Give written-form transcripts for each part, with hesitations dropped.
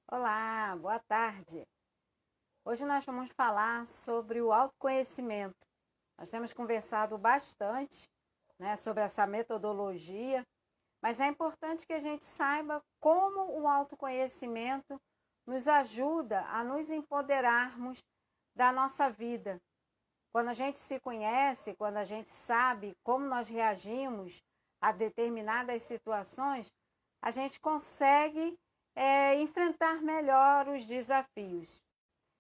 Olá, boa tarde. Hoje nós vamos falar sobre o autoconhecimento. Nós temos conversado bastante, né, sobre essa metodologia, mas é importante que a gente saiba como o autoconhecimento nos ajuda a nos empoderarmos da nossa vida. Quando a gente se conhece, quando a gente sabe como nós reagimos a determinadas situações, a gente consegue enfrentar melhor os desafios.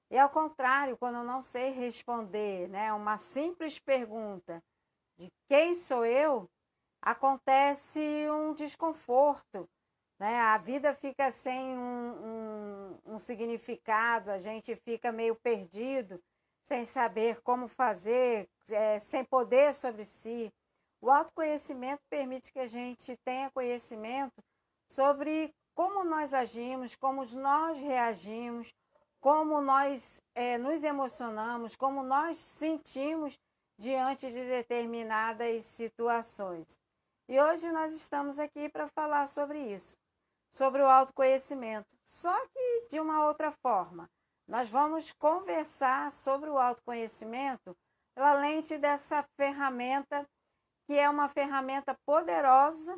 E ao contrário, quando eu não sei responder, né, uma simples pergunta de quem sou eu, acontece um desconforto, né? A vida fica sem um significado, a gente fica meio perdido, sem saber como fazer, sem poder sobre si. O autoconhecimento permite que a gente tenha conhecimento sobre como nós agimos, como nós reagimos, como nós nos emocionamos, como nós sentimos diante de determinadas situações. E hoje nós estamos aqui para falar sobre isso, sobre o autoconhecimento, só que de uma outra forma. Nós vamos conversar sobre o autoconhecimento pela lente dessa ferramenta, que é uma ferramenta poderosa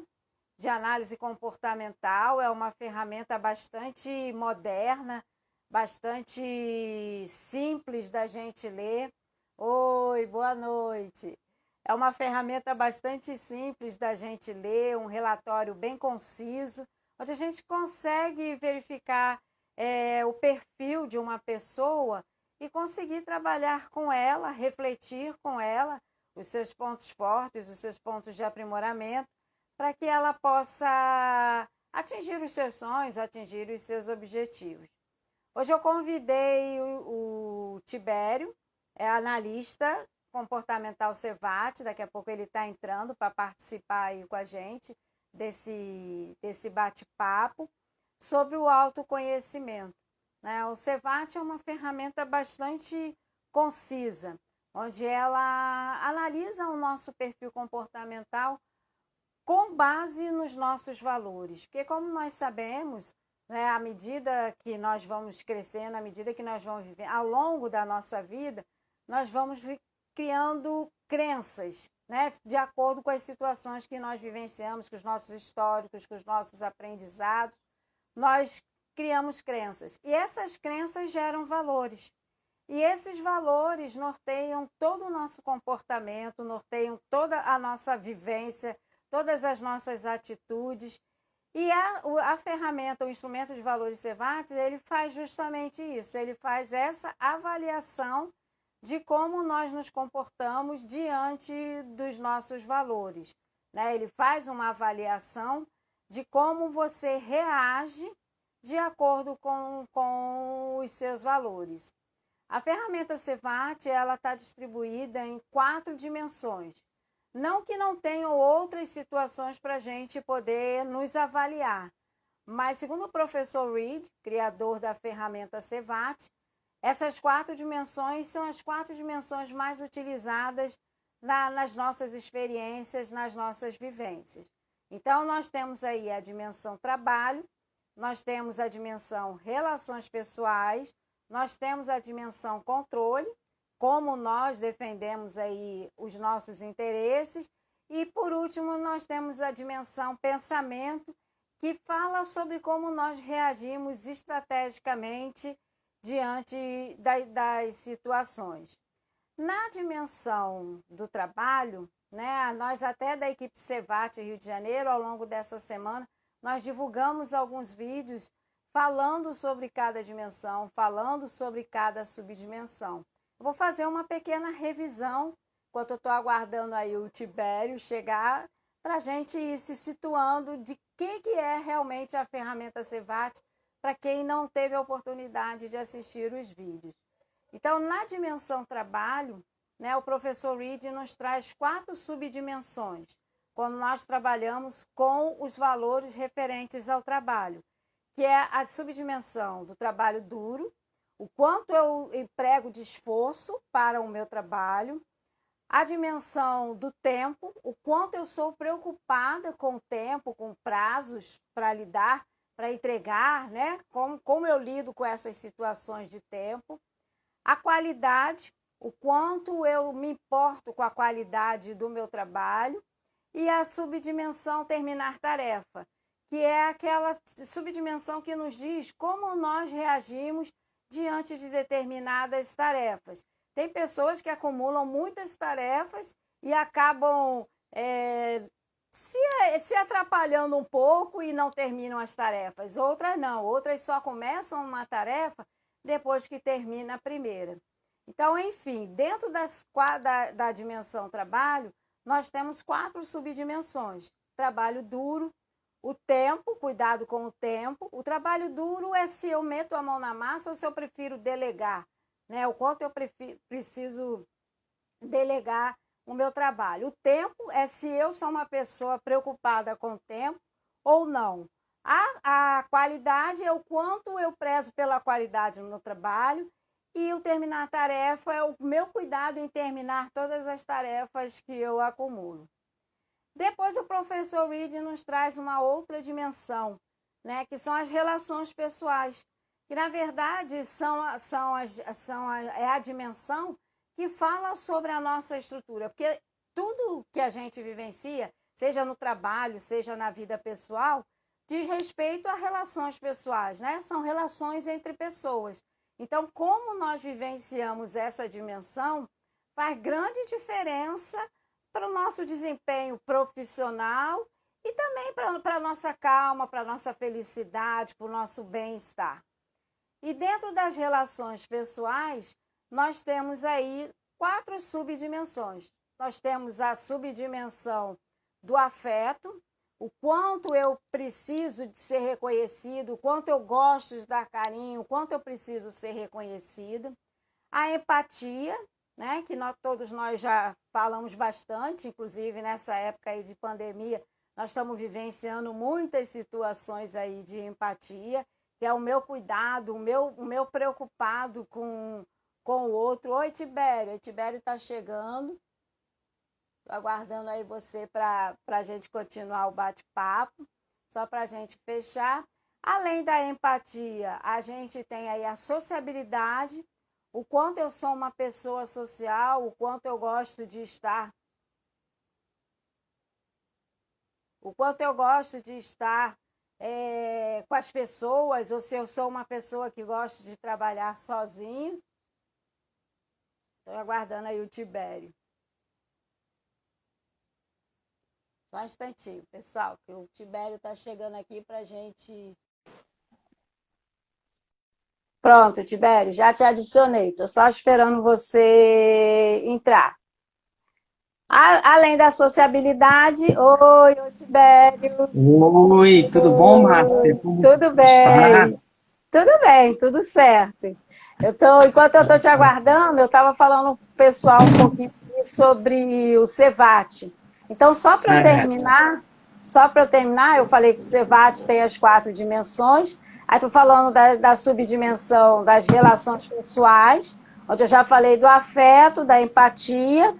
de análise comportamental, é uma ferramenta bastante moderna, bastante simples da gente ler. Oi, boa noite. É uma ferramenta bastante simples da gente ler, um relatório bem conciso, onde a gente consegue verificar o perfil de uma pessoa e conseguir trabalhar com ela, refletir com ela os seus pontos fortes, os seus pontos de aprimoramento, para que ela possa atingir os seus sonhos, atingir os seus objetivos. Hoje eu convidei o Tibério, é analista comportamental Cevat, daqui a pouco ele está entrando para participar aí com a gente desse bate-papo sobre o autoconhecimento. Né? O Cevat é uma ferramenta bastante concisa, onde ela analisa o nosso perfil comportamental com base nos nossos valores. Porque, como nós sabemos, né, à medida que nós vamos crescendo, à medida que nós vamos vivendo, ao longo da nossa vida, nós vamos criando crenças, né, de acordo com as situações que nós vivenciamos, com os nossos históricos, com os nossos aprendizados, nós criamos crenças. E essas crenças geram valores. E esses valores norteiam todo o nosso comportamento, norteiam toda a nossa vivência, todas as nossas atitudes. E a ferramenta, o instrumento de valores Cevat, ele faz justamente isso, ele faz essa avaliação de como nós nos comportamos diante dos nossos valores. Né? Ele faz uma avaliação de como você reage de acordo com os seus valores. A ferramenta Cevat, ela está distribuída em 4 dimensões. Não que não tenham outras situações para a gente poder nos avaliar, mas segundo o professor Reed, criador da ferramenta Cevat, essas 4 dimensões são as 4 dimensões mais utilizadas nas nossas experiências, nas nossas vivências. Então, nós temos aí a dimensão trabalho, nós temos a dimensão relações pessoais, nós temos a dimensão controle, como nós defendemos aí os nossos interesses, e por último nós temos a dimensão pensamento, que fala sobre como nós reagimos estrategicamente diante das situações. Na dimensão do trabalho, né, nós até da equipe Cevat Rio de Janeiro, ao longo dessa semana, nós divulgamos alguns vídeos falando sobre cada dimensão, falando sobre cada subdimensão. Eu vou fazer uma pequena revisão, enquanto eu estou aguardando aí o Tibério chegar, para a gente ir se situando de que é realmente a ferramenta Cevat, para quem não teve a oportunidade de assistir os vídeos. Então, na dimensão trabalho, né, o professor Reed nos traz 4 subdimensões, quando nós trabalhamos com os valores referentes ao trabalho, que é a subdimensão do trabalho duro, o quanto eu emprego de esforço para o meu trabalho, a dimensão do tempo, o quanto eu sou preocupada com o tempo, com prazos para lidar para entregar, né? Como eu lido com essas situações de tempo. A qualidade, o quanto eu me importo com a qualidade do meu trabalho. E a subdimensão terminar tarefa, que é aquela subdimensão que nos diz como nós reagimos diante de determinadas tarefas. Tem pessoas que acumulam muitas tarefas e acabam se atrapalhando um pouco e não terminam as tarefas. Outras não, outras só começam uma tarefa depois que termina a primeira. Então, enfim, dentro da dimensão trabalho, nós temos 4 subdimensões. Trabalho duro, o tempo, cuidado com o tempo. O trabalho duro é se eu meto a mão na massa ou se eu prefiro delegar, né? O quanto eu preciso delegar o meu trabalho. O tempo é se eu sou uma pessoa preocupada com o tempo ou não. A qualidade é o quanto eu prezo pela qualidade no meu trabalho. E o terminar a tarefa é o meu cuidado em terminar todas as tarefas que eu acumulo. Depois o professor Reed nos traz uma outra dimensão, né, que são as relações pessoais, que na verdade é a dimensão que fala sobre a nossa estrutura, porque tudo que a gente vivencia, seja no trabalho, seja na vida pessoal, diz respeito a relações pessoais, né? São relações entre pessoas. Então, como nós vivenciamos essa dimensão, faz grande diferença para o nosso desempenho profissional e também para a nossa calma, para a nossa felicidade, para o nosso bem-estar. E dentro das relações pessoais, nós temos aí 4 subdimensões. Nós temos a subdimensão do afeto, o quanto eu preciso de ser reconhecido, o quanto eu gosto de dar carinho, o quanto eu preciso ser reconhecida. A empatia, né, que todos nós já falamos bastante, inclusive nessa época aí de pandemia, nós estamos vivenciando muitas situações aí de empatia, que é o meu cuidado, o meu preocupado com o outro. Oi, Tibério. O Tibério está chegando. Estou aguardando aí você para a gente continuar o bate-papo, só para a gente fechar. Além da empatia, a gente tem aí a sociabilidade, o quanto eu sou uma pessoa social, o quanto eu gosto de estar, com as pessoas, ou se eu sou uma pessoa que gosta de trabalhar sozinho. Estou aguardando aí o Tibério. Só um instantinho, pessoal, que o Tibério está chegando aqui para a gente... Pronto, Tibério, já te adicionei. Estou só esperando você entrar. Além da sociabilidade... Oi, Tibério. Oi, tudo bom, Márcia? Como tudo bem. Está? Tudo bem, tudo certo. Enquanto eu estou te aguardando, eu estava falando para o pessoal um pouquinho sobre o CEVAT. Então, só para eu terminar, eu falei que o CEVAT tem as 4 dimensões. Aí estou falando da subdimensão das relações pessoais, onde eu já falei do afeto, da empatia,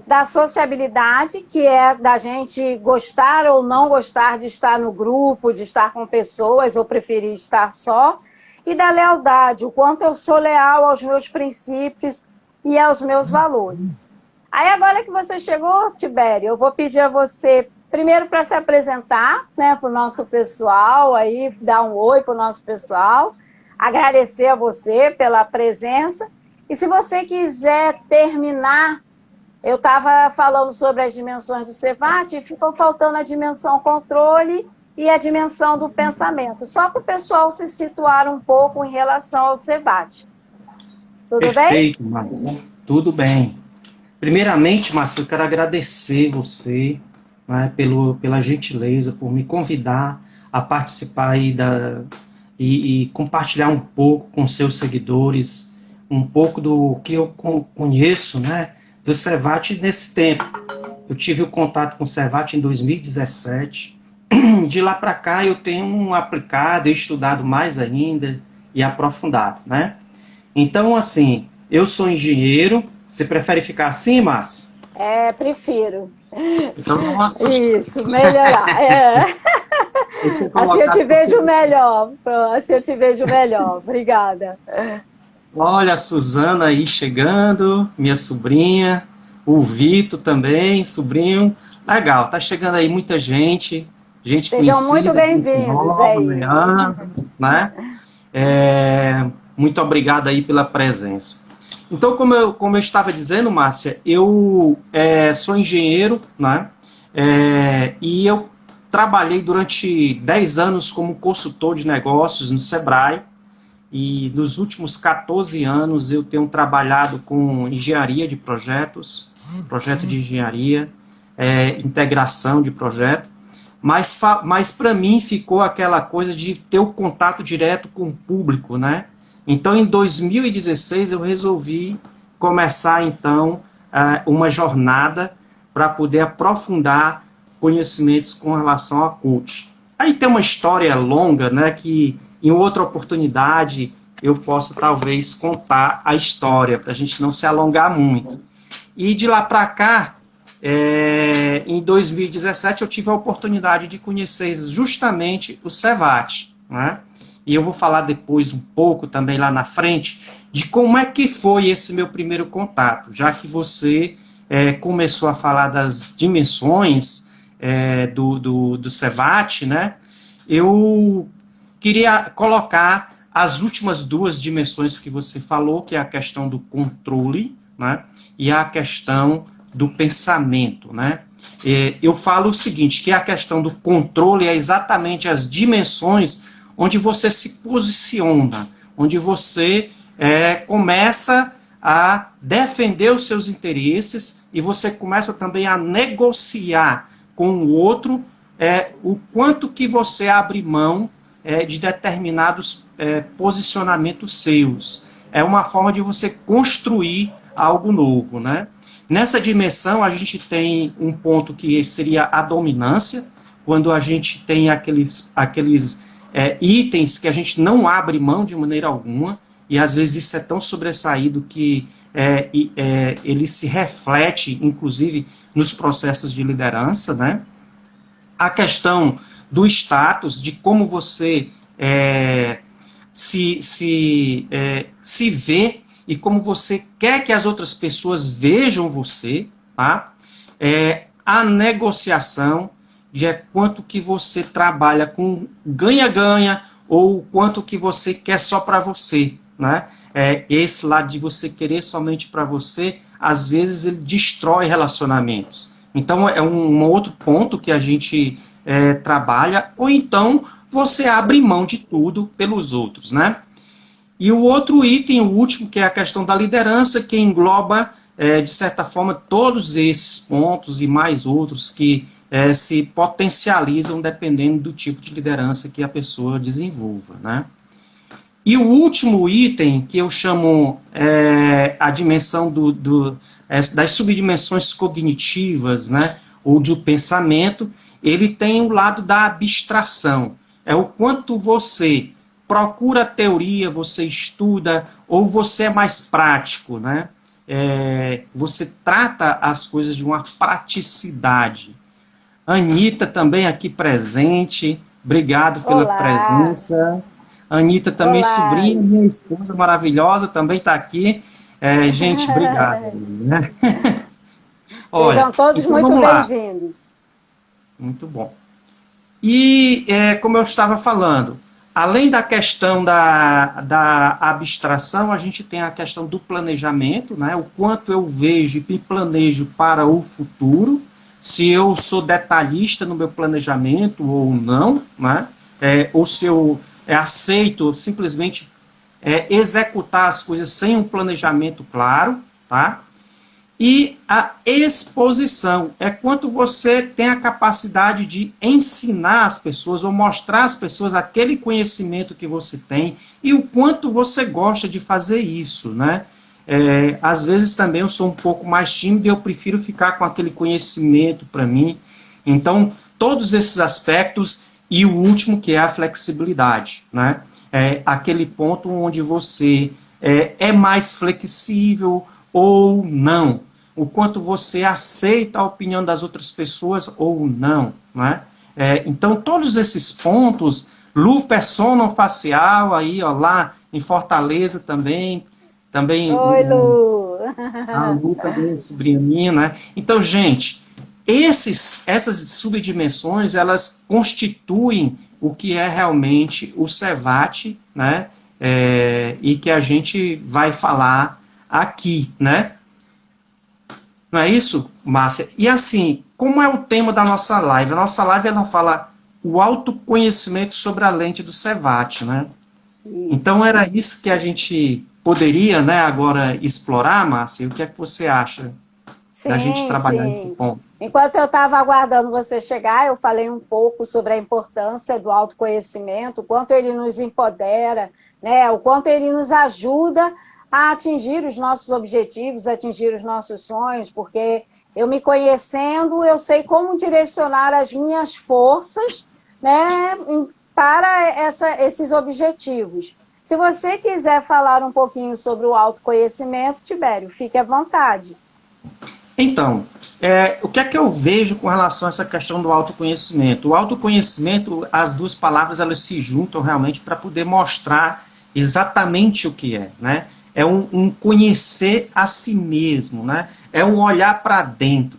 da sociabilidade, que é da gente gostar ou não gostar de estar no grupo, de estar com pessoas, ou preferir estar só, e da lealdade, o quanto eu sou leal aos meus princípios e aos meus valores. Aí agora que você chegou, Tibério, eu vou pedir a você, primeiro para se apresentar, né, para o nosso pessoal, aí dar um oi para o nosso pessoal, agradecer a você pela presença, e se você quiser terminar, eu estava falando sobre as dimensões do CEVAT e ficou faltando a dimensão controle e a dimensão do pensamento, só para o pessoal se situar um pouco em relação ao CEVAT. Tudo bem? Perfeito, Márcia. Tudo bem. Primeiramente, Márcia, eu quero agradecer você, né, pela gentileza, por me convidar a participar aí e compartilhar um pouco com seus seguidores, um pouco do que eu conheço, né, do CEVAT nesse tempo. Eu tive o contato com o CEVAT em 2017. De lá para cá eu tenho aplicado e estudado mais ainda e aprofundado, né? Então, assim, eu sou engenheiro. Você prefere ficar assim, Márcio? Prefiro. Então não assusta. Isso, melhorar. Eu tinha Assim eu colocado te vejo porque melhor. Assim eu te vejo melhor. Obrigada. olha a Suzana aí chegando, minha sobrinha, o Vitor também, sobrinho. Legal, tá chegando aí muita gente, gente Sejam muito conhecida, gente bem-vindos nova, aí. Leandro, né? Muito obrigado aí pela presença. Então, como eu estava dizendo, Márcia, eu sou engenheiro, né? E eu trabalhei durante 10 anos como consultor de negócios no Sebrae, e nos últimos 14 anos eu tenho trabalhado com engenharia de projetos, projeto de engenharia, integração de projeto, mas para mim ficou aquela coisa de ter o contato direto com o público, né? Então, em 2016, eu resolvi começar, então, uma jornada para poder aprofundar conhecimentos com relação a coach. Aí tem uma história longa, né, que em outra oportunidade eu posso talvez contar a história, para a gente não se alongar muito. E de lá para cá, em 2017, eu tive a oportunidade de conhecer justamente o Cevat, né? E eu vou falar depois um pouco também lá na frente de como é que foi esse meu primeiro contato, já que você começou a falar das dimensões do Cevat, né? Eu queria colocar as últimas duas dimensões que você falou, que é a questão do controle, né? E a questão do pensamento, né? Eu falo o seguinte, que a questão do controle é exatamente as dimensões onde você se posiciona, onde você começa a defender os seus interesses e você começa também a negociar com o outro o quanto que você abre mão de determinados posicionamentos seus. É uma forma de você construir algo novo, né? Nessa dimensão, a gente tem um ponto que seria a dominância, quando a gente tem aqueles itens que a gente não abre mão de maneira alguma, e às vezes isso é tão sobressaído que ele se reflete, inclusive, nos processos de liderança, né? A questão do status, de como você se vê e como você quer que as outras pessoas vejam você, tá? A negociação de quanto que você trabalha com ganha-ganha ou quanto que você quer só para você, né? Esse lado de você querer somente para você, às vezes ele destrói relacionamentos. Então é um outro ponto que a gente trabalha, ou então você abre mão de tudo pelos outros, né? E o outro item, o último, que é a questão da liderança, que engloba, de certa forma, todos esses pontos e mais outros que se potencializam dependendo do tipo de liderança que a pessoa desenvolva, né? E o último item, que eu chamo a dimensão das subdimensões cognitivas, né, ou do pensamento, ele tem o lado da abstração. É o quanto você procura teoria, você estuda, ou você é mais prático, né? Você trata as coisas de uma praticidade. Anitta também aqui presente, obrigado pela Olá, presença. Anitta também, olá. sobrinha, minha esposa maravilhosa, também está aqui. Gente, obrigado. Né? Olha, Sejam todos então muito vamos lá. bem-vindos. Muito bom. E, como eu estava falando, além da questão da abstração, a gente tem a questão do planejamento, né? O quanto eu vejo e planejo para o futuro, se eu sou detalhista no meu planejamento ou não, né? Ou se eu aceito simplesmente executar as coisas sem um planejamento claro, tá? E a exposição é quanto você tem a capacidade de ensinar as pessoas ou mostrar às pessoas aquele conhecimento que você tem e o quanto você gosta de fazer isso, né? Às vezes também eu sou um pouco mais tímido e eu prefiro ficar com aquele conhecimento para mim. Então, todos esses aspectos e o último que é a flexibilidade, né? Aquele ponto onde você é mais flexível ou não, o quanto você aceita a opinião das outras pessoas ou não, né? Então, todos esses pontos, lupa sonofacial, aí, ó, lá em Fortaleza também Oi, Lu! a Lu também, sobrinha minha, né? Então, gente, essas subdimensões, elas constituem o que é realmente o CEVAT, né? E que a gente vai falar aqui, né? Não é isso, Márcia? E assim, como é o tema da nossa live? A nossa live, ela fala o autoconhecimento sobre a lente do CEVAT, né? Então, Isso. era isso que a gente poderia, né, agora explorar, Márcia? O que é que você acha da gente Sim, trabalhar nesse sim. ponto? Enquanto eu estava aguardando você chegar, eu falei um pouco sobre a importância do autoconhecimento, o quanto ele nos empodera, né? O quanto ele nos ajuda a atingir os nossos objetivos, a atingir os nossos sonhos, porque eu me conhecendo, eu sei como direcionar as minhas forças, né, para esses objetivos. Se você quiser falar um pouquinho sobre o autoconhecimento, Tibério, fique à vontade. Então, o que é que eu vejo com relação a essa questão do autoconhecimento? O autoconhecimento, as duas palavras, elas se juntam realmente para poder mostrar exatamente o que é, né? É um conhecer a si mesmo, né? É um olhar para dentro.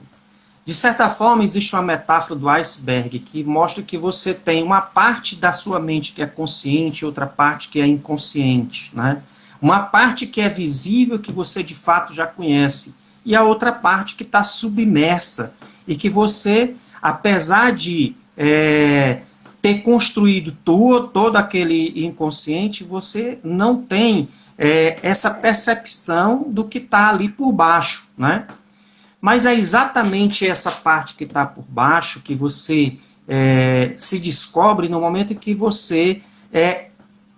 De certa forma, existe uma metáfora do iceberg que mostra que você tem uma parte da sua mente que é consciente e outra parte que é inconsciente, né? Uma parte que é visível, que você de fato já conhece, e a outra parte que está submersa e que você, apesar de ter construído todo aquele inconsciente, você não tem essa percepção do que está ali por baixo, né? Mas é exatamente essa parte que está por baixo que você se descobre no momento em que você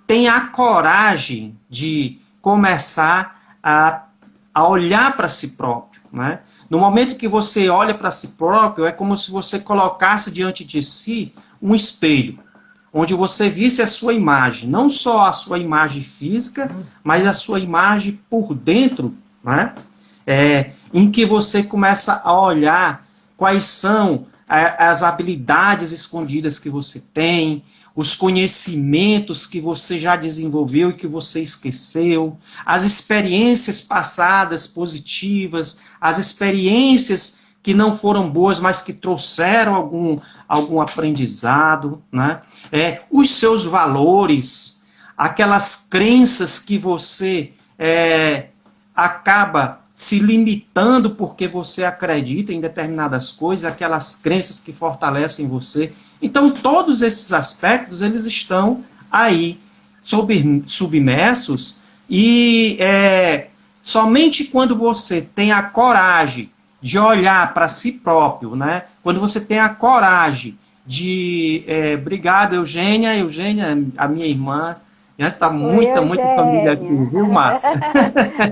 tem a coragem de começar a olhar para si próprio, né? No momento que você olha para si próprio, é como se você colocasse diante de si um espelho, onde você visse a sua imagem, não só a sua imagem física, mas a sua imagem por dentro, né? Em que você começa a olhar quais são as habilidades escondidas que você tem, os conhecimentos que você já desenvolveu e que você esqueceu, as experiências passadas positivas, as experiências que não foram boas, mas que trouxeram algum aprendizado, né? Os seus valores, aquelas crenças que você acaba se limitando porque você acredita em determinadas coisas, aquelas crenças que fortalecem você. Então, todos esses aspectos, eles estão aí submersos e somente quando você tem a coragem de olhar para si próprio, né? Quando você tem a coragem de... obrigado, Eugênia. Eugênia, a minha irmã, está Oi, muita família aqui, Eugênia. viu, Márcia?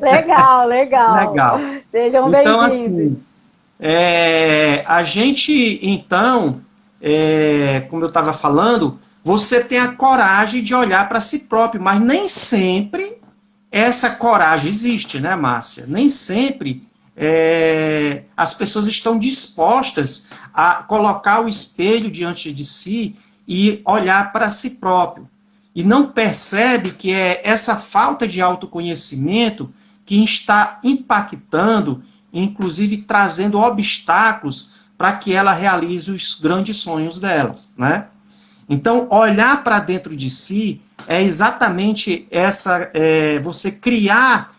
Legal, legal. Legal. Sejam Então, assim, bem-vindos. a gente, então, como eu estava falando, você tem a coragem de olhar para si próprio, mas nem sempre essa coragem existe, né, Márcia? Nem sempre as pessoas estão dispostas a colocar o espelho diante de si e olhar para si próprio. E não percebe que é essa falta de autoconhecimento que está impactando, inclusive trazendo obstáculos para que ela realize os grandes sonhos delas, né? Então, olhar para dentro de si é exatamente você criar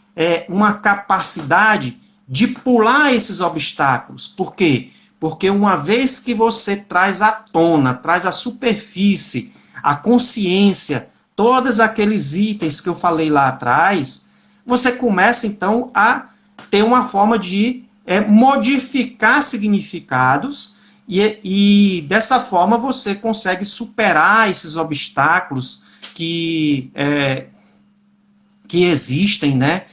uma capacidade de pular esses obstáculos. Por quê? Porque uma vez que você traz à tona, traz à superfície, a consciência, todos aqueles itens que eu falei lá atrás, você começa, então, a ter uma forma de modificar significados e dessa forma você consegue superar esses obstáculos que existem, né?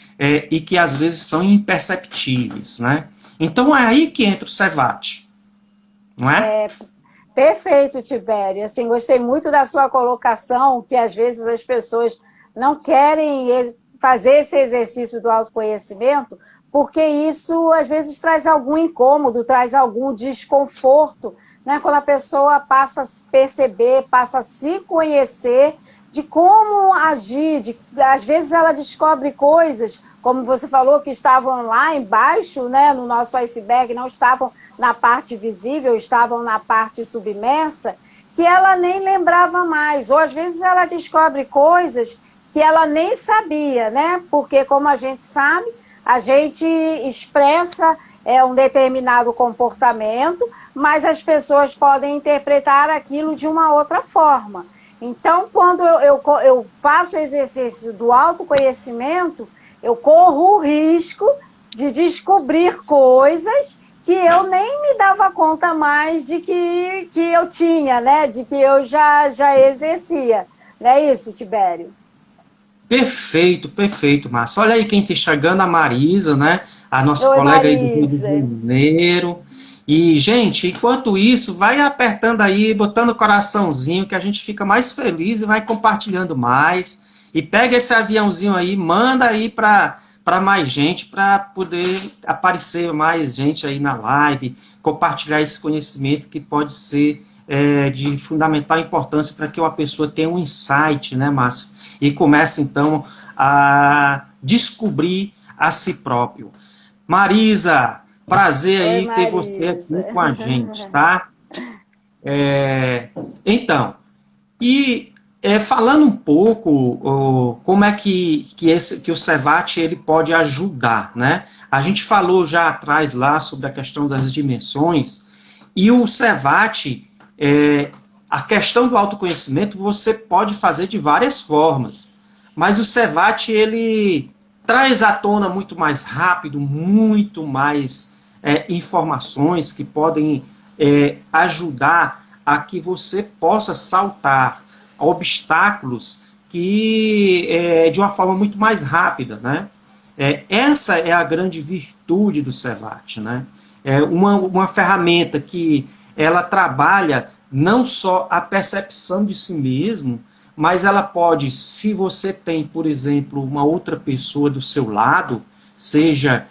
E que às vezes são imperceptíveis, né? Então é aí que entra o CEVAT, não é? Perfeito, Tibério. Assim, gostei muito da sua colocação, que às vezes as pessoas não querem fazer esse exercício do autoconhecimento, porque isso às vezes traz algum incômodo, traz algum desconforto, né? Quando a pessoa passa a se perceber, passa a se conhecer de como agir, às vezes ela descobre coisas, como você falou, que estavam lá embaixo, né, no nosso iceberg, não estavam na parte visível, estavam na parte submersa, que ela nem lembrava mais, ou às vezes ela descobre coisas que ela nem sabia, né? Porque, como a gente sabe, a gente expressa um determinado comportamento, mas as pessoas podem interpretar aquilo de uma outra forma. Então, quando eu faço o exercício do autoconhecimento, eu corro o risco de descobrir coisas que eu nem me dava conta mais de que eu tinha, né? De que eu já exercia. Não é isso, Tibério? Perfeito, perfeito, Márcia. Olha aí quem está chegando, a Marisa, né? A nossa Oi, colega aí do Rio de Marisa. Janeiro. E, gente, enquanto isso, vai apertando aí, botando o coraçãozinho, que a gente fica mais feliz e vai compartilhando mais. E pega esse aviãozinho aí, manda aí para mais gente, para poder aparecer mais gente aí na live, compartilhar esse conhecimento que pode ser de fundamental importância para que uma pessoa tenha um insight, né, Márcia? E comece, então, a descobrir a si próprio. Marisa, prazer Oi, aí ter você Marisa. aqui com a gente, tá? Então, e falando um pouco como é que o Cevat ele pode ajudar, né? A gente falou já atrás lá sobre a questão das dimensões, e o Cevat, a questão do autoconhecimento você pode fazer de várias formas, mas o Cevat ele traz à tona muito mais rápido, muito mais informações que podem ajudar a que você possa saltar obstáculos que de uma forma muito mais rápida, né? Essa é a grande virtude do Cevat, né? É uma ferramenta que ela trabalha não só a percepção de si mesmo, mas ela pode, se você tem, por exemplo, uma outra pessoa do seu lado, seja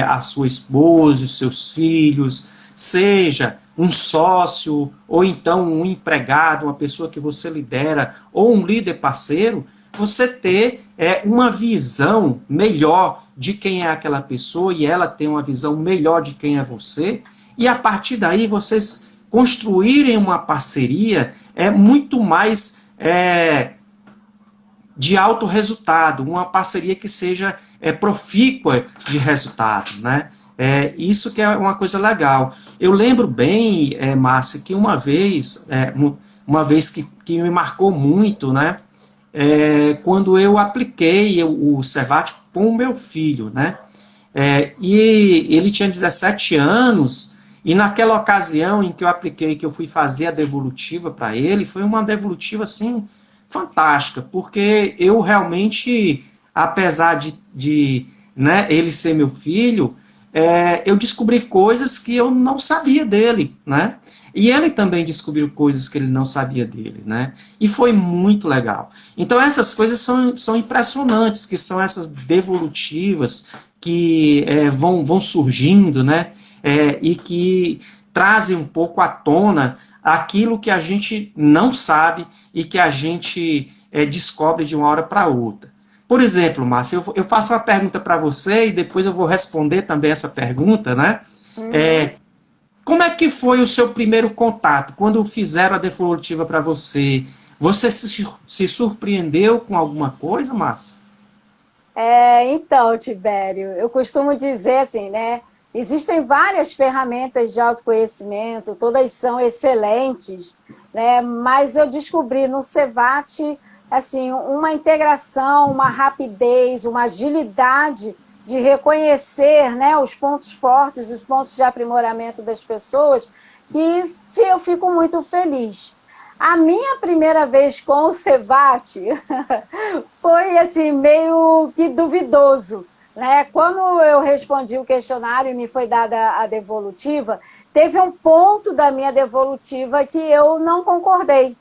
a sua esposa, os seus filhos, seja um sócio, ou então um empregado, uma pessoa que você lidera, ou um líder parceiro, você ter uma visão melhor de quem é aquela pessoa e ela tem uma visão melhor de quem é você, e a partir daí vocês construírem uma parceria muito mais de alto resultado, uma parceria que seja profícua de resultado, né? Isso que é uma coisa legal. Eu lembro bem, Márcia, que uma vez que me marcou muito, né? Quando eu apliquei o Cevat com o meu filho, né? E ele tinha 17 anos, e naquela ocasião em que eu apliquei, que eu fui fazer a devolutiva para ele, foi uma devolutiva, assim, fantástica, porque eu realmente, apesar de né, ele ser meu filho, eu descobri coisas que eu não sabia dele, né? E ele também descobriu coisas que ele não sabia dele, né? E foi muito legal. Então essas coisas são impressionantes, que são essas devolutivas que vão surgindo, né? E que trazem um pouco à tona aquilo que a gente não sabe e que a gente descobre de uma hora para outra. Por exemplo, Márcia, eu faço uma pergunta para você e depois eu vou responder também essa pergunta, né? Uhum. Como é que foi o seu primeiro contato? Quando fizeram a devolutiva para você, você se surpreendeu com alguma coisa, Márcia? Então, Tibério, eu costumo dizer assim, né? Existem várias ferramentas de autoconhecimento, todas são excelentes, né? Mas eu descobri no Cevat assim, uma integração, uma rapidez, uma agilidade de reconhecer, né, os pontos fortes, os pontos de aprimoramento das pessoas, que eu fico muito feliz. A minha primeira vez com o Cevat foi assim meio que duvidoso, né? Quando eu respondi o questionário e me foi dada a devolutiva, teve um ponto da minha devolutiva que eu não concordei,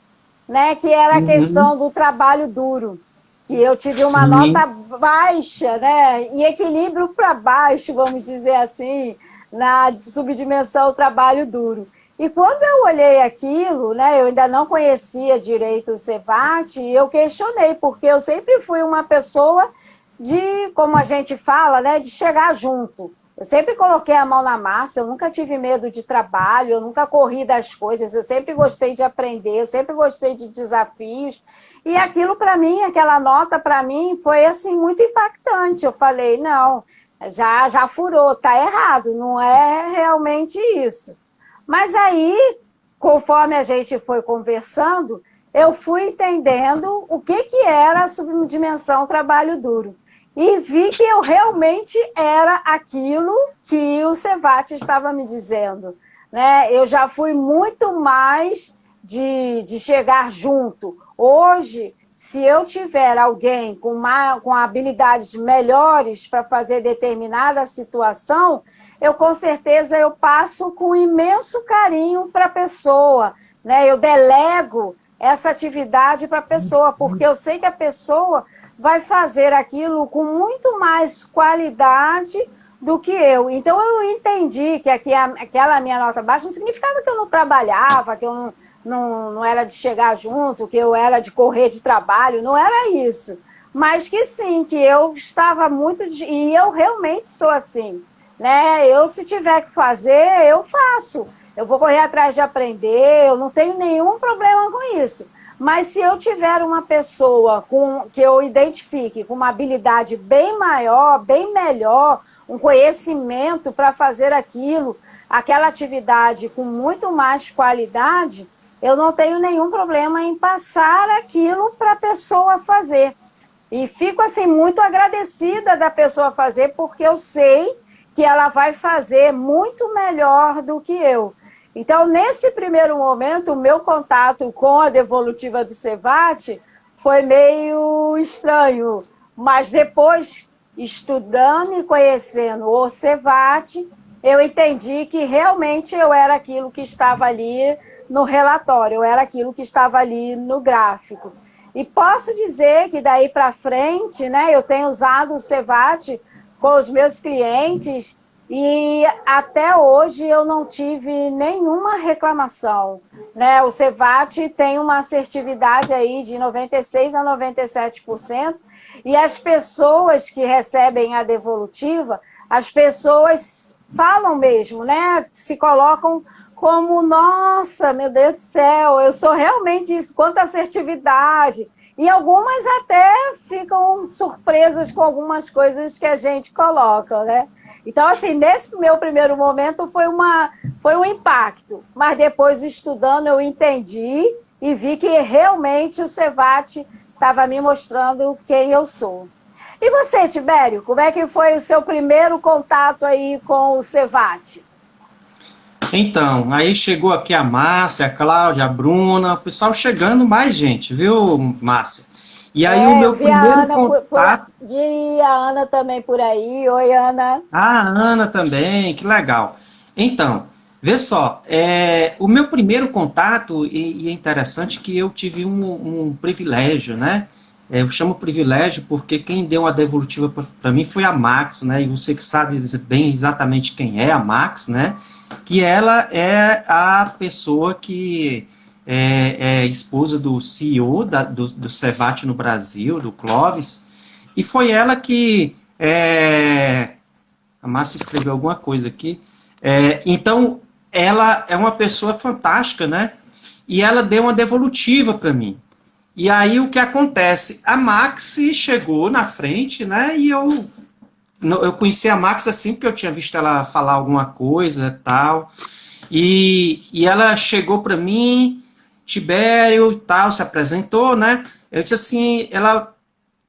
né? Que era a Uhum. questão do trabalho duro, que eu tive uma nota Sim. baixa, né? Em equilíbrio para baixo, vamos dizer assim, na subdimensão trabalho duro. E quando eu olhei aquilo, né, eu ainda não conhecia direito o Cevat, e eu questionei, porque eu sempre fui uma pessoa de, como a gente fala, né, de chegar junto. Eu sempre coloquei a mão na massa, eu nunca tive medo de trabalho, eu nunca corri das coisas, eu sempre gostei de aprender, eu sempre gostei de desafios. E aquilo para mim, aquela nota para mim foi assim muito impactante. Eu falei, não, já furou, tá errado, não é realmente isso. Mas aí, conforme a gente foi conversando, eu fui entendendo o que era a subdimensão trabalho duro. E vi que eu realmente era aquilo que o Cevat estava me dizendo. Né? Eu já fui muito mais de chegar junto. Hoje, se eu tiver alguém com habilidades melhores para fazer determinada situação, eu com certeza eu passo com imenso carinho para a pessoa, né? Eu delego essa atividade para a pessoa, porque eu sei que a pessoa vai fazer aquilo com muito mais qualidade do que eu. Então eu entendi que aquela minha nota baixa não significava que eu não trabalhava, que eu não era de chegar junto, que eu era de correr de trabalho, não era isso. Mas que sim, que eu estava muito... E eu realmente sou assim. Né? Eu, se tiver que fazer, eu faço. Eu vou correr atrás de aprender, eu não tenho nenhum problema com isso. Mas se eu tiver uma pessoa que eu identifique com uma habilidade bem maior, bem melhor, um conhecimento para fazer aquela atividade com muito mais qualidade, eu não tenho nenhum problema em passar aquilo para a pessoa fazer. E fico assim muito agradecida da pessoa fazer, porque eu sei que ela vai fazer muito melhor do que eu. Então, nesse primeiro momento, o meu contato com a devolutiva do Cevat foi meio estranho, mas depois, estudando e conhecendo o Cevat, eu entendi que realmente eu era aquilo que estava ali no relatório, eu era aquilo que estava ali no gráfico. E posso dizer que daí para frente, né, eu tenho usado o Cevat com os meus clientes e até hoje eu não tive nenhuma reclamação. Né? O Cevat tem uma assertividade aí de 96% a 97%, e as pessoas que recebem a devolutiva, as pessoas falam mesmo, né? Se colocam como, nossa, meu Deus do céu, eu sou realmente isso, quanta assertividade. E algumas até ficam surpresas com algumas coisas que a gente coloca, né? Então, assim, nesse meu primeiro momento foi um impacto. Mas depois, estudando, eu entendi e vi que realmente o Cevat estava me mostrando quem eu sou. E você, Tibério, como é que foi o seu primeiro contato aí com o Cevat? Então, aí chegou aqui a Márcia, a Cláudia, a Bruna, o pessoal chegando, mais gente, viu, Márcia? E aí o meu primeiro contato... Vi a Ana também por aí. Oi, Ana. Ah, a Ana também, que legal. Então, vê só, o meu primeiro contato, e é interessante que eu tive um privilégio, né? Eu chamo privilégio porque quem deu uma devolutiva para mim foi a Max, né? E você que sabe bem exatamente quem é a Max, né? Que ela é a pessoa que é esposa do CEO do Cevat no Brasil, do Clóvis, e foi ela que... a Márcia escreveu alguma coisa aqui. Então, ela é uma pessoa fantástica, né? E ela deu uma devolutiva para mim. E aí o que acontece? A Max chegou na frente, né? E eu conheci a Max assim, porque eu tinha visto ela falar alguma coisa tal. E ela chegou para mim, Tibério e tal, se apresentou, né? Eu disse assim, ela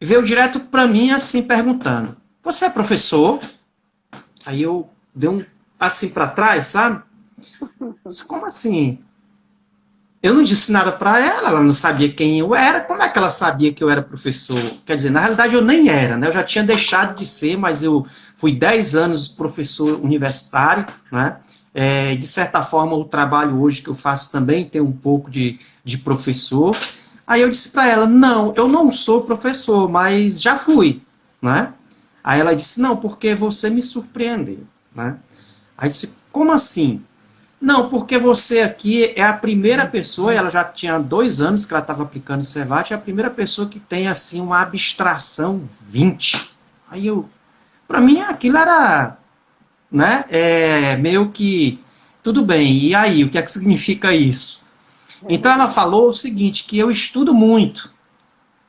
veio direto para mim assim, perguntando, você é professor? Aí eu dei um assim para trás, sabe? Disse, como assim? Eu não disse nada para ela, ela não sabia quem eu era, como é que ela sabia que eu era professor? Quer dizer, na realidade eu nem era, né? Eu já tinha deixado de ser, mas eu fui 10 anos professor universitário, né? De certa forma, o trabalho hoje que eu faço também tem um pouco de professor. Aí eu disse para ela, não, eu não sou professor, mas já fui, né? Aí ela disse, não, porque você me surpreendeu, né? Aí eu disse, como assim? Não, porque você aqui é a primeira pessoa, ela já tinha 2 anos que ela estava aplicando o Cevat, é a primeira pessoa que tem, assim, uma abstração 20. Aí para mim aquilo era, né, meio que, tudo bem, e aí, o que é que significa isso? Então ela falou o seguinte, que eu estudo muito.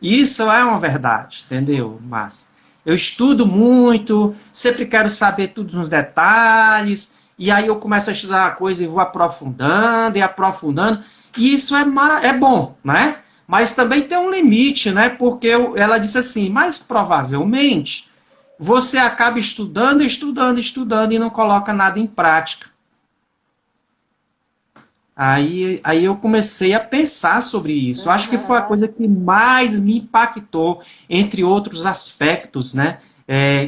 Isso é uma verdade, entendeu, Márcio? Eu estudo muito, sempre quero saber tudo nos detalhes, e aí eu começo a estudar a coisa e vou aprofundando e aprofundando, e isso é bom, né? Mas também tem um limite, né? Porque ela disse assim, mas provavelmente você acaba estudando, estudando, estudando e não coloca nada em prática. Aí eu comecei a pensar sobre isso. Eu acho que foi a coisa que mais me impactou, entre outros aspectos, né,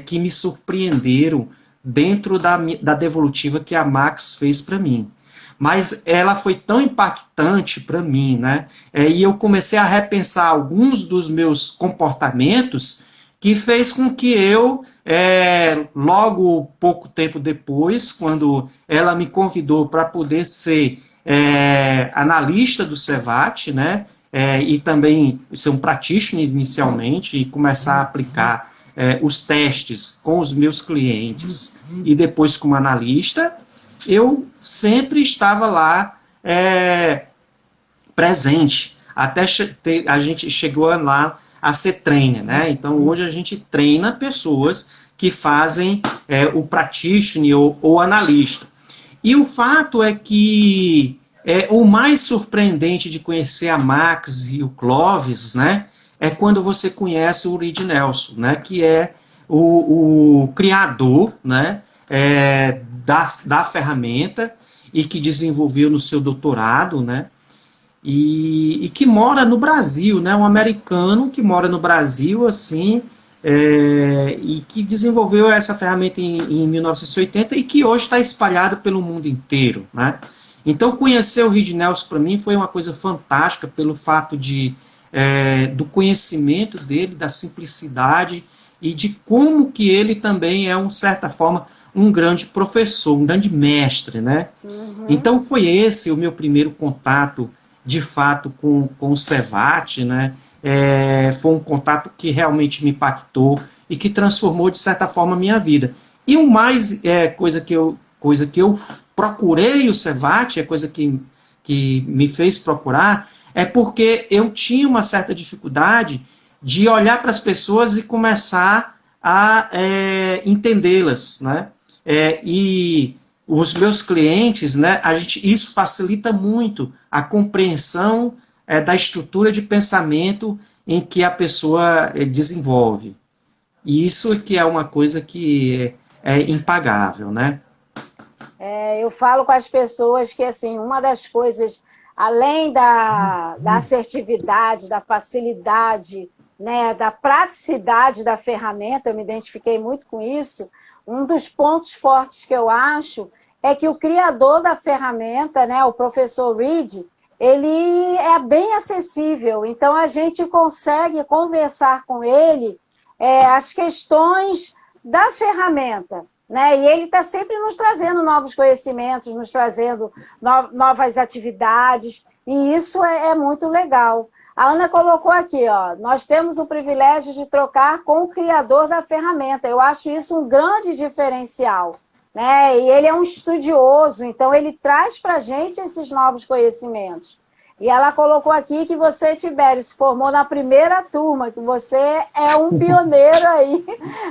que me surpreenderam dentro da devolutiva que a Max fez para mim. Mas ela foi tão impactante para mim, né, e eu comecei a repensar alguns dos meus comportamentos que fez com que eu, logo pouco tempo depois, quando ela me convidou para poder ser analista do Cevat, né? E também ser um practitioner inicialmente e começar a aplicar os testes com os meus clientes e depois como analista, eu sempre estava lá presente. Até a gente chegou lá a ser trainer, né? Então hoje a gente treina pessoas que fazem o practitioner ou analista. E o fato é que o mais surpreendente de conhecer a Max e o Clóvis, né, é quando você conhece o Reed Nelson, né, que é o criador, né, da ferramenta e que desenvolveu no seu doutorado, né, e que mora no Brasil, né, um americano que mora no Brasil, assim, e que desenvolveu essa ferramenta em 1980 e que hoje está espalhado pelo mundo inteiro, né? Então, conhecer o Reed Nelson para mim foi uma coisa fantástica pelo fato do conhecimento dele, da simplicidade e de como que ele também é, de certa forma, um grande professor, um grande mestre, né? Então, foi esse o meu primeiro contato, de fato, com o Cevat, né? Foi um contato que realmente me impactou e que transformou, de certa forma, a minha vida. E o mais coisa que eu procurei o Cevat, coisa que me fez procurar, é porque eu tinha uma certa dificuldade de olhar para as pessoas e começar a entendê-las, né? E os meus clientes, né, isso facilita muito a compreensão da estrutura de pensamento em que a pessoa desenvolve. E isso que é uma coisa que é impagável, né? Eu falo com as pessoas que, assim, uma das coisas, além da assertividade, da facilidade, né, da praticidade da ferramenta, eu me identifiquei muito com isso, um dos pontos fortes que eu acho é que o criador da ferramenta, né, o professor Reed, ele é bem acessível, então a gente consegue conversar com ele as questões da ferramenta, né? E ele está sempre nos trazendo novos conhecimentos, nos trazendo novas atividades, e isso é muito legal. A Ana colocou aqui, ó, nós temos o privilégio de trocar com o criador da ferramenta. Eu acho isso um grande diferencial, né? E ele é um estudioso, então ele traz para a gente esses novos conhecimentos. E ela colocou aqui que você, Tibério, se formou na primeira turma, que você é um pioneiro aí,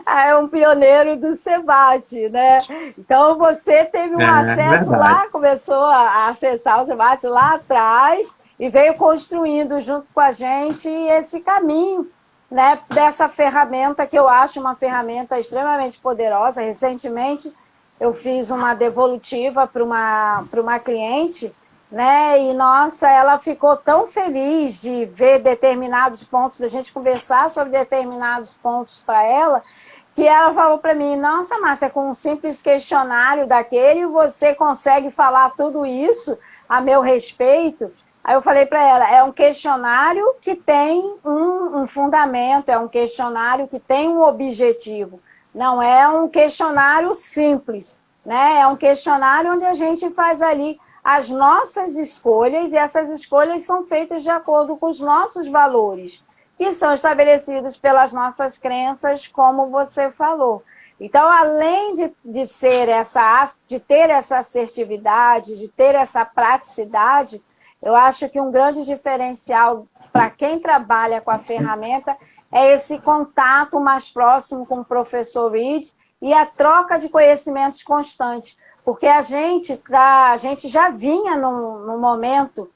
é um pioneiro do Cevat, né? Então você teve um acesso verdade. lá, começou a acessar o Cevat lá atrás e veio construindo junto com a gente esse caminho, né, dessa ferramenta que eu acho uma ferramenta extremamente poderosa. Recentemente eu fiz uma devolutiva para uma cliente, né? E, nossa, ela ficou tão feliz de ver determinados pontos, da gente conversar sobre determinados pontos para ela, que ela falou para mim, nossa, Márcia, com um simples questionário daquele, você consegue falar tudo isso a meu respeito? Aí eu falei para ela, é um questionário que tem um fundamento, é um questionário que tem um objetivo, não é um questionário simples, né? É um questionário onde a gente faz ali as nossas escolhas, e essas escolhas são feitas de acordo com os nossos valores, que são estabelecidos pelas nossas crenças, como você falou. Então, além de ter essa assertividade, de ter essa praticidade, eu acho que um grande diferencial para quem trabalha com a ferramenta é esse contato mais próximo com o professor Reed e a troca de conhecimentos constante, porque a gente já vinha num momento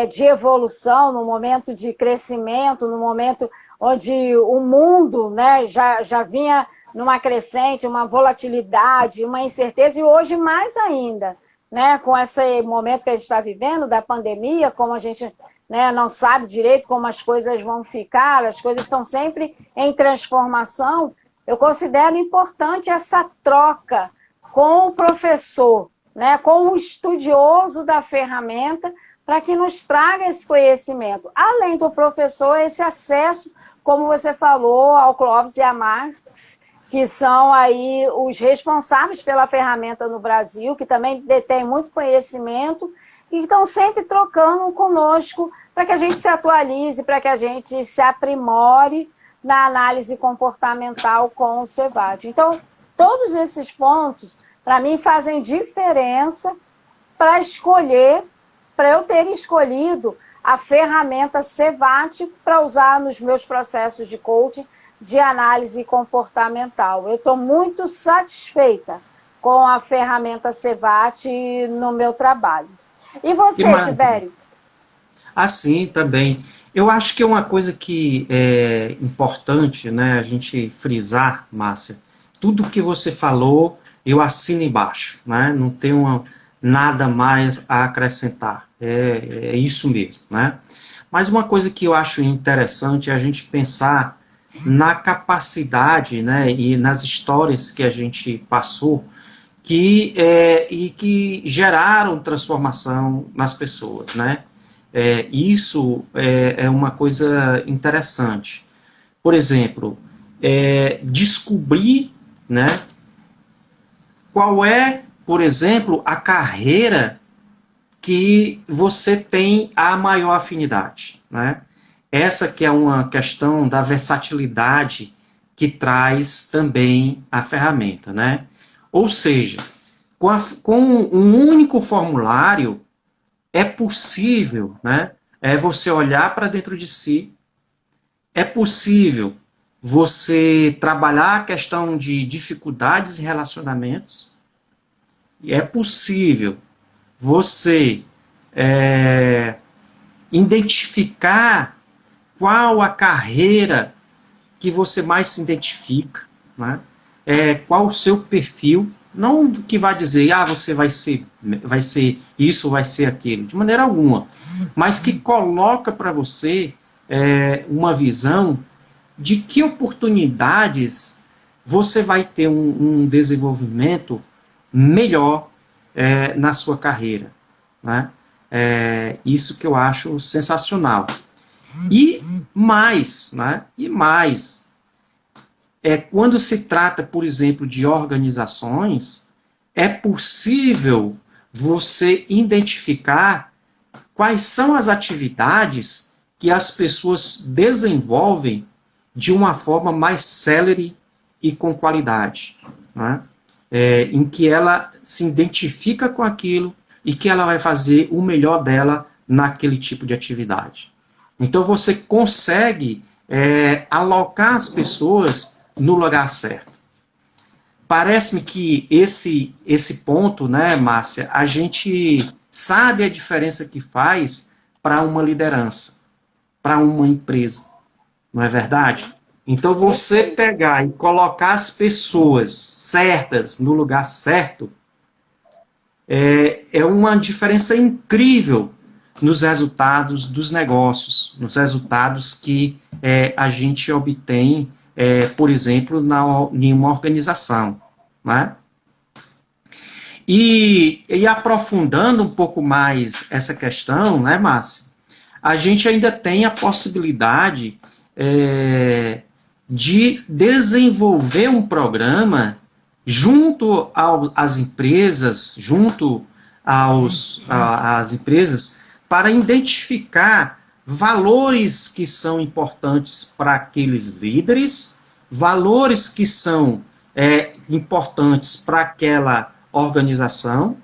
de evolução, num momento de crescimento, num momento onde o mundo, né, já vinha numa crescente, uma volatilidade, uma incerteza, e hoje mais ainda, né, com esse momento que a gente está vivendo, da pandemia, como a gente, né, não sabe direito como as coisas vão ficar, as coisas estão sempre em transformação. Eu considero importante essa troca com o professor, né, com o estudioso da ferramenta, para que nos traga esse conhecimento. Além do professor, esse acesso, como você falou, ao Clóvis e a Marx, que são aí os responsáveis pela ferramenta no Brasil, que também detêm muito conhecimento e estão sempre trocando conosco para que a gente se atualize, para que a gente se aprimore na análise comportamental com o CEVAD. Então, todos esses pontos, para mim, fazem diferença para eu ter escolhido a ferramenta CEVAT para usar nos meus processos de coaching, de análise comportamental. Eu estou muito satisfeita com a ferramenta CEVAT no meu trabalho. E você, Tibério? Assim, também. Eu acho que é uma coisa que é importante, né, a gente frisar, Márcia. Tudo que você falou, eu assino embaixo, né? Não tenho nada mais a acrescentar. É isso mesmo, né? Mas uma coisa que eu acho interessante é a gente pensar na capacidade, né, e nas histórias que a gente passou e que geraram transformação nas pessoas, né? Isso é uma coisa interessante. Por exemplo, descobrir, né, qual é, por exemplo, a carreira que você tem a maior afinidade, né? Essa que é uma questão da versatilidade que traz também a ferramenta, né? Ou seja, com um único formulário é possível, né? Você olhar para dentro de si, é possível você trabalhar a questão de dificuldades em relacionamentos, e é possível você identificar qual a carreira que você mais se identifica, né? Qual o seu perfil, não que vai dizer, você vai ser isso, vai ser aquilo, de maneira alguma, mas que coloca para você uma visão de que oportunidades você vai ter um desenvolvimento melhor na sua carreira, né? Isso que eu acho sensacional. E mais, né? Quando se trata, por exemplo, de organizações, é possível você identificar quais são as atividades que as pessoas desenvolvem de uma forma mais célere e com qualidade, né? Em que ela se identifica com aquilo e que ela vai fazer o melhor dela naquele tipo de atividade. Então você consegue alocar as pessoas no lugar certo. Parece-me que esse ponto, né, Márcia, a gente sabe a diferença que faz para uma liderança, para uma empresa, não é verdade? Então você pegar e colocar as pessoas certas no lugar certo é uma diferença incrível nos resultados dos negócios, nos resultados que a gente obtém, por exemplo, em uma organização, né? E aprofundando um pouco mais essa questão, né, Márcia, a gente ainda tem a possibilidade de desenvolver um programa junto às empresas, junto às empresas para identificar valores que são importantes para aqueles líderes, valores que são importantes para aquela organização,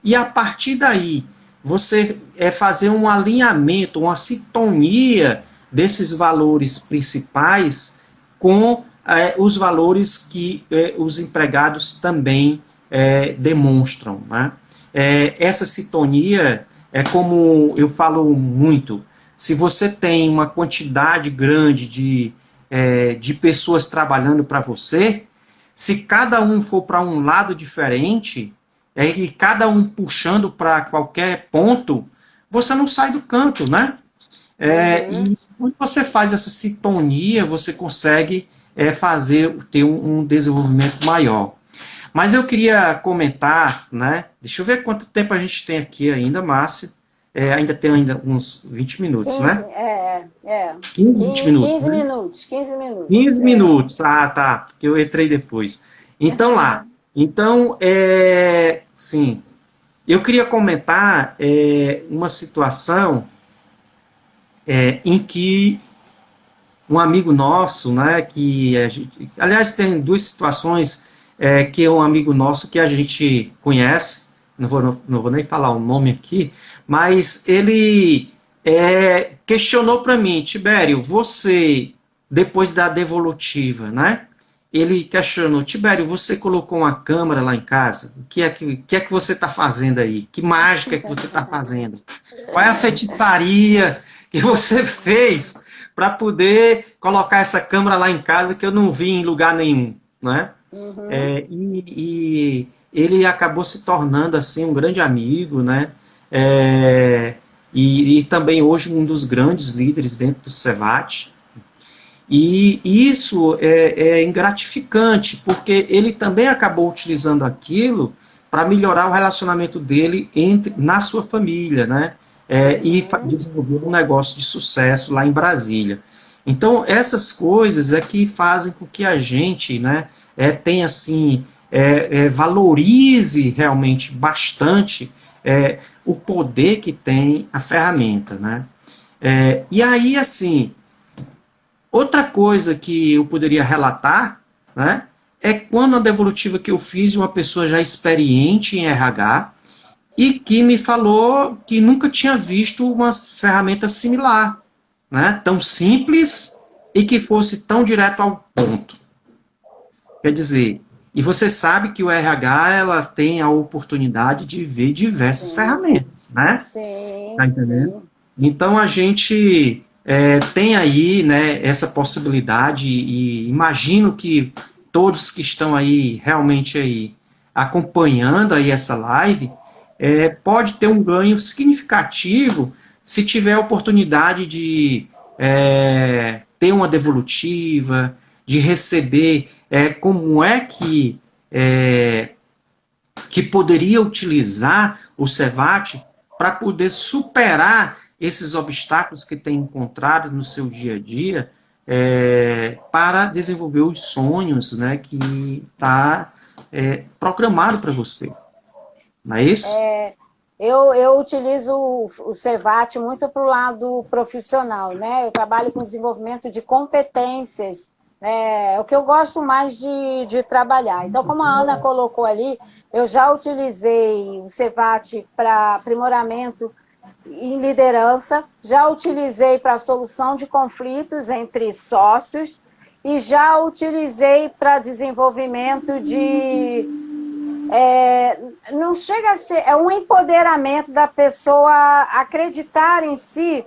e a partir daí você fazer um alinhamento, uma sintonia desses valores principais com os valores que os empregados também demonstram, né? Essa sintonia é como eu falo muito, se você tem uma quantidade grande de pessoas trabalhando para você, se cada um for para um lado diferente, e cada um puxando para qualquer ponto, você não sai do canto, né? E quando você faz essa sintonia, você consegue ter um desenvolvimento maior. Mas eu queria comentar, né? Deixa eu ver quanto tempo a gente tem aqui ainda, Márcio. Ainda tem uns 20 minutos, 15, né? 15, 20 minutos. 15 né? minutos, 15 minutos. 15 minutos, tá, porque eu entrei depois. Então, lá. Então, sim, eu queria comentar uma situação em que um amigo nosso, né, que a gente, aliás, tem duas situações que é um amigo nosso que a gente conhece, não vou nem falar o nome aqui, mas ele questionou para mim, Tibério, você, depois da devolutiva, né, ele questionou, Tibério, você colocou uma câmera lá em casa, o que é que você está fazendo aí? Que mágica que você está fazendo? Qual é a feitiçaria que você fez para poder colocar essa câmera lá em casa que eu não vi em lugar nenhum, né? Uhum. E ele acabou se tornando assim um grande amigo, né? E também hoje um dos grandes líderes dentro do Cevat. E isso é gratificante, porque ele também acabou utilizando aquilo para melhorar o relacionamento dele na sua família, né? E desenvolver um negócio de sucesso lá em Brasília. Então, essas coisas é que fazem com que a gente, né, tenha assim, valorize realmente bastante o poder que tem a ferramenta, né? E aí, assim, outra coisa que eu poderia relatar, né, é quando a devolutiva que eu fiz, uma pessoa já experiente em RH, e que me falou que nunca tinha visto uma ferramenta similar, né, tão simples e que fosse tão direto ao ponto. Quer dizer, e você sabe que o RH ela tem a oportunidade de ver diversas ferramentas, né? Sim, Tá entendendo? sim. Então a gente tem aí, né, essa possibilidade e imagino que todos que estão aí realmente aí acompanhando aí essa live pode ter um ganho significativo se tiver a oportunidade de ter uma devolutiva, de receber como é que poderia utilizar o Cevat para poder superar esses obstáculos que tem encontrado no seu dia a dia para desenvolver os sonhos, né, que está programado para você. Não é isso? Eu utilizo o Cevat muito para o lado profissional, né? Eu trabalho com desenvolvimento de competências, é o que eu gosto mais de trabalhar. Então, como a Ana colocou ali, eu já utilizei o Cevat para aprimoramento em liderança, já utilizei para solução de conflitos entre sócios e já utilizei para desenvolvimento de... não chega a ser... É um empoderamento da pessoa acreditar em si,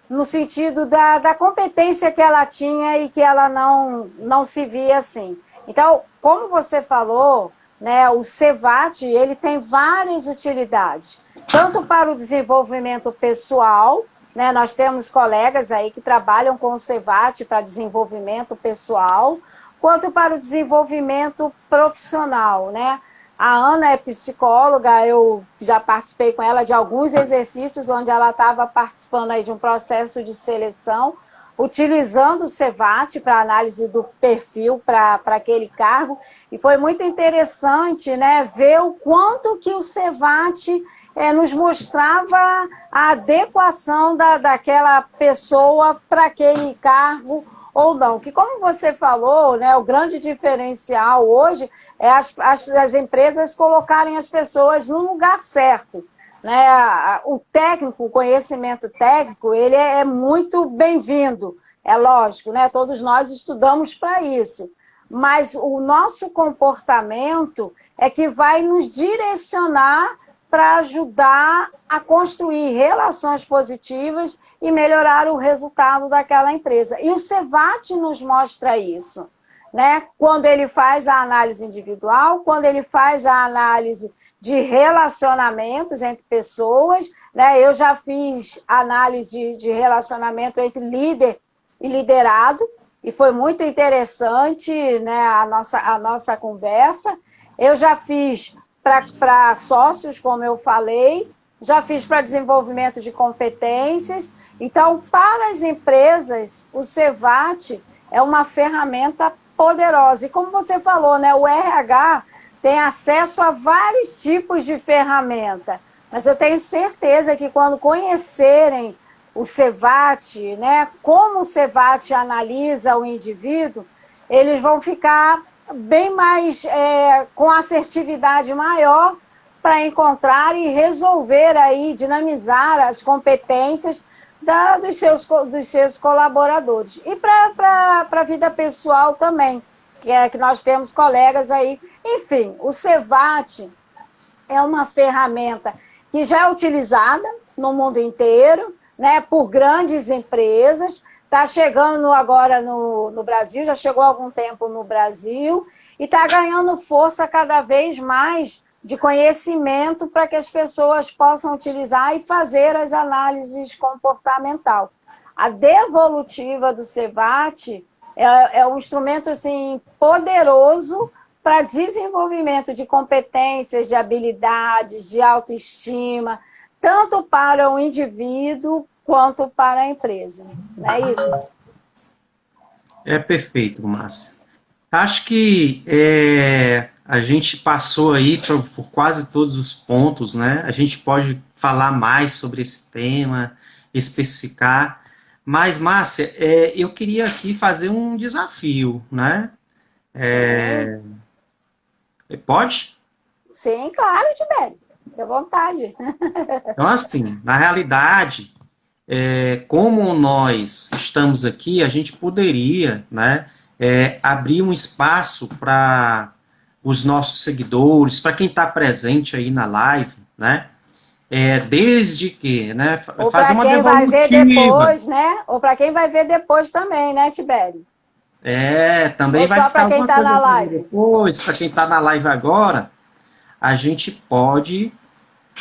no sentido da competência que ela tinha e que ela não se via assim. Então, como você falou, né, o Cevat, ele tem várias utilidades, tanto para o desenvolvimento pessoal, né, nós temos colegas aí que trabalham com o Cevat para desenvolvimento pessoal, quanto para o desenvolvimento profissional, né? A Ana é psicóloga, eu já participei com ela de alguns exercícios onde ela estava participando aí de um processo de seleção, utilizando o Cevat para análise do perfil para aquele cargo, e foi muito interessante, né, ver o quanto que o Cevat nos mostrava a adequação daquela pessoa para aquele cargo ou não. Que, como você falou, né, o grande diferencial hoje é as empresas colocarem as pessoas no lugar certo. Né? O técnico, o conhecimento técnico, ele é muito bem-vindo, é lógico, né? Todos nós estudamos para isso. Mas o nosso comportamento é que vai nos direcionar para ajudar a construir relações positivas e melhorar o resultado daquela empresa. E o CEVAT nos mostra isso, né? Quando ele faz a análise individual, quando ele faz a análise de relacionamentos entre pessoas, né? Eu já fiz análise de relacionamento entre líder e liderado, e foi muito interessante, né, a nossa conversa. Eu já fiz para sócios, como eu falei, já fiz para desenvolvimento de competências. Então, para as empresas, o CEVAT é uma ferramenta poderosa. E como você falou, né, o RH tem acesso a vários tipos de ferramenta, mas eu tenho certeza que quando conhecerem o CEVAT, né, como o CEVAT analisa o indivíduo, eles vão ficar bem mais, com assertividade maior para encontrar e resolver aí, dinamizar as competências dos seus colaboradores. E para a vida pessoal também, que nós temos colegas aí. Enfim, o CEVAT é uma ferramenta que já é utilizada no mundo inteiro, né, por grandes empresas, está chegando agora no Brasil, já chegou há algum tempo no Brasil, e está ganhando força cada vez mais de conhecimento para que as pessoas possam utilizar e fazer as análises comportamental. A devolutiva do CEVAT é um instrumento assim, poderoso para desenvolvimento de competências, de habilidades, de autoestima, tanto para o indivíduo quanto para a empresa. Não é isso? É perfeito, Márcia. Acho que a gente passou aí por quase todos os pontos, né? A gente pode falar mais sobre esse tema, especificar. Mas, Márcia, eu queria aqui fazer um desafio, né? Pode? Sim, claro, Tibério. Fique à vontade. Então, assim, na realidade, como nós estamos aqui, a gente poderia, né, abrir um espaço para os nossos seguidores, para quem está presente aí na live, né? Desde que, né, fazer uma devolutiva. Ou para quem vai ver depois, né? Ou para quem vai ver depois também, né, Tibério? Também ou vai só ficar para quem está na live? Depois, para quem está na live agora, a gente pode,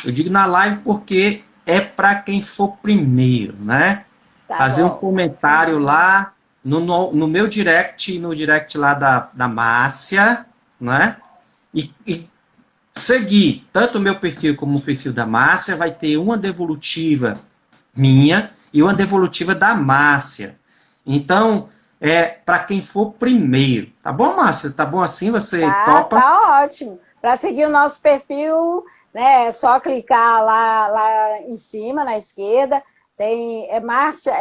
eu digo na live porque é para quem for primeiro, né? Tá fazer bom. Um comentário lá no meu direct e no direct lá da Márcia, né? E seguir tanto o meu perfil como o perfil da Márcia, vai ter uma devolutiva minha e uma devolutiva da Márcia. Então, para quem for primeiro. Tá bom, Márcia? Tá bom assim? Você topa? Tá ótimo. Para seguir o nosso perfil, né, é só clicar lá em cima, na esquerda. Tem Márcia,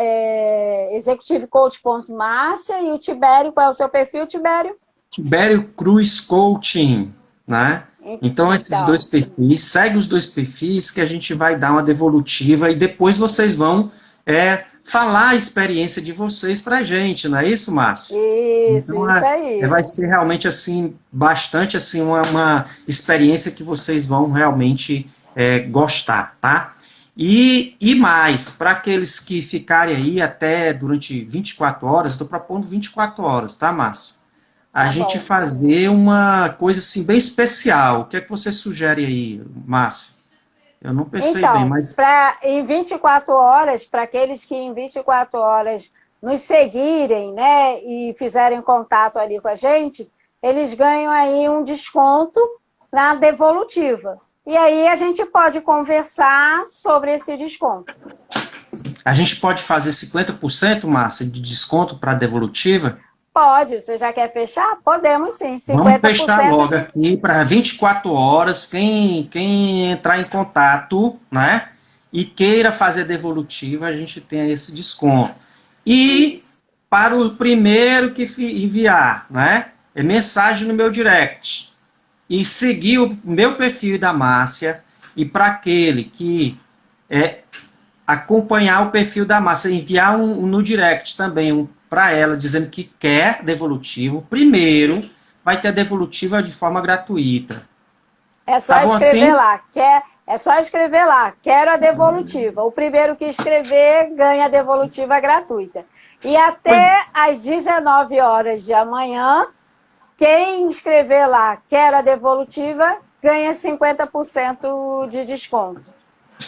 executivecoach.márcia, e o Tibério, qual é o seu perfil, Tibério? Tibério Cruz Coaching, né? Então, esses dois perfis, segue os dois perfis que a gente vai dar uma devolutiva e depois vocês vão falar a experiência de vocês pra gente, não é isso, Márcia? Isso, então, isso aí. Vai ser realmente, assim, bastante, assim, uma experiência que vocês vão realmente gostar, tá? E mais, para aqueles que ficarem aí até durante 24 horas, eu estou propondo 24 horas, tá, Márcia? A gente fazer uma coisa assim bem especial. O que é que você sugere aí, Márcia? Eu não pensei bem, mas... em 24 horas, para aqueles que em 24 horas nos seguirem, né, e fizerem contato ali com a gente, eles ganham aí um desconto na devolutiva. E aí a gente pode conversar sobre esse desconto. A gente pode fazer 50%, Márcia, de desconto para a devolutiva? Pode, você já quer fechar? Podemos sim, 50%. Vamos fechar logo aqui para 24 horas. Quem entrar em contato, né? E queira fazer devolutiva, a gente tem esse desconto. E Isso. para o primeiro que enviar, né? É mensagem no meu direct. E seguir o meu perfil da Márcia. E para aquele que acompanhar o perfil da Márcia, enviar no direct também para ela, dizendo que quer devolutivo, primeiro vai ter a devolutiva de forma gratuita. É só Tá bom escrever assim? lá, é só escrever lá, quero a devolutiva. O primeiro que escrever ganha a devolutiva gratuita. E até às 19 horas de amanhã, quem escrever lá, quero a devolutiva, ganha 50% de desconto.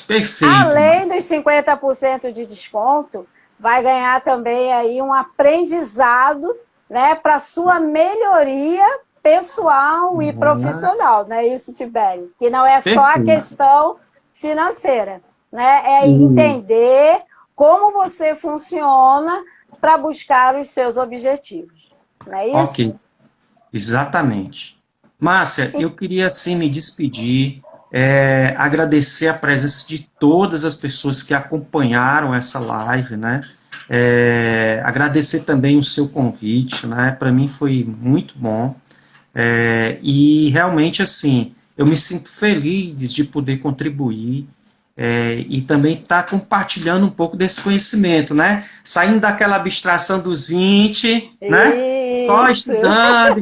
Perfeito. Além dos 50% de desconto, vai ganhar também aí um aprendizado, né, para sua melhoria pessoal e profissional, não é isso, Tibério? Que não é só a questão financeira, né? É entender como você funciona para buscar os seus objetivos, não é isso? Ok, exatamente. Márcia, eu queria assim me despedir, agradecer a presença de todas as pessoas que acompanharam essa live, né? Agradecer também o seu convite, né? Para mim foi muito bom. E realmente, assim, eu me sinto feliz de poder contribuir e também estar compartilhando um pouco desse conhecimento, né? Saindo daquela abstração dos 20, né? Só Isso. estudando.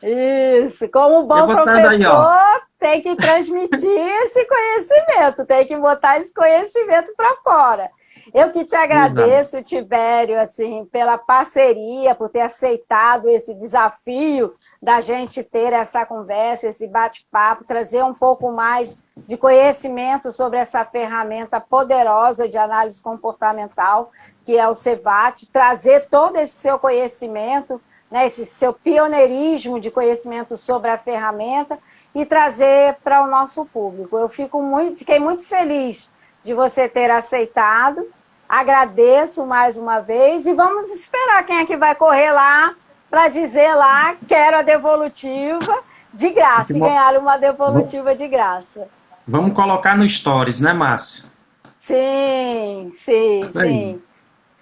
Isso. Como bom professor, tem que transmitir esse conhecimento, tem que botar esse conhecimento para fora. Eu que te agradeço, Tibério, assim, pela parceria, por ter aceitado esse desafio da gente ter essa conversa, esse bate-papo, trazer um pouco mais de conhecimento sobre essa ferramenta poderosa de análise comportamental, que é o CEVAT, trazer todo esse seu conhecimento, né, esse seu pioneirismo de conhecimento sobre a ferramenta e trazer para o nosso público. Eu fiquei muito feliz de você ter aceitado. Agradeço mais uma vez e vamos esperar quem é que vai correr lá para dizer lá, quero a devolutiva de graça, e ganhar uma devolutiva de graça. Vamos colocar no Stories, né, Márcia? Sim.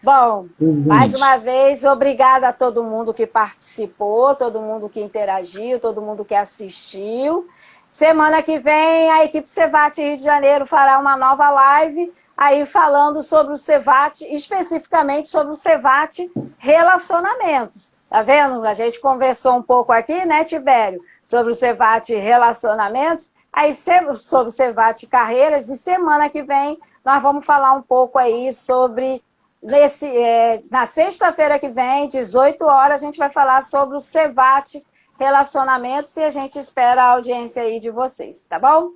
Bom, mais uma vez, obrigada a todo mundo que participou, todo mundo que interagiu, todo mundo que assistiu. Semana que vem, a equipe CEVAT Rio de Janeiro fará uma nova live aí falando sobre o CEVAT, especificamente sobre o CEVAT Relacionamentos. Tá vendo? A gente conversou um pouco aqui, né, Tibério, sobre o CEVAT Relacionamentos, aí sobre o CEVAT Carreiras, e semana que vem nós vamos falar um pouco aí sobre, na sexta-feira que vem, 18 horas, a gente vai falar sobre o CEVAT Relacionamentos e a gente espera a audiência aí de vocês, tá bom?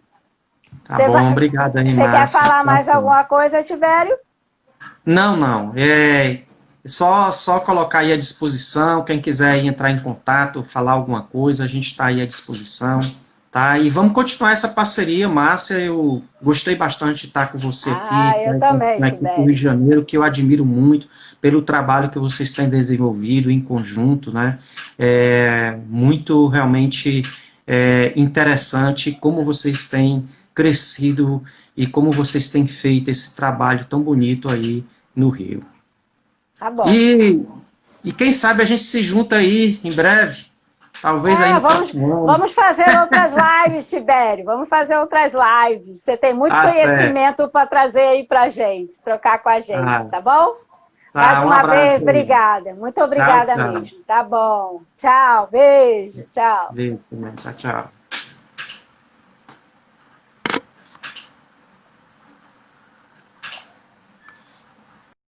Tá bom, obrigado aí, Márcia. Você quer falar mais alguma coisa, Tibério? Não. Só colocar aí à disposição, quem quiser entrar em contato, falar alguma coisa, a gente está aí à disposição, tá? E vamos continuar essa parceria, Márcia, eu gostei bastante de estar com você aqui, eu também, aqui no Rio de Janeiro, que eu admiro muito pelo trabalho que vocês têm desenvolvido em conjunto, né? Muito realmente interessante como vocês têm crescido e como vocês têm feito esse trabalho tão bonito aí no Rio. Tá bom. E quem sabe a gente se junta aí em breve. Talvez aí no próximo ano. Vamos fazer outras lives, Tibério. Vamos fazer outras lives. Você tem muito conhecimento para trazer aí para gente, trocar com a gente, tá bom? Mais uma vez, obrigada. Muito obrigada mesmo. Tá bom. Tchau, beijo, tchau. Beijo, tchau.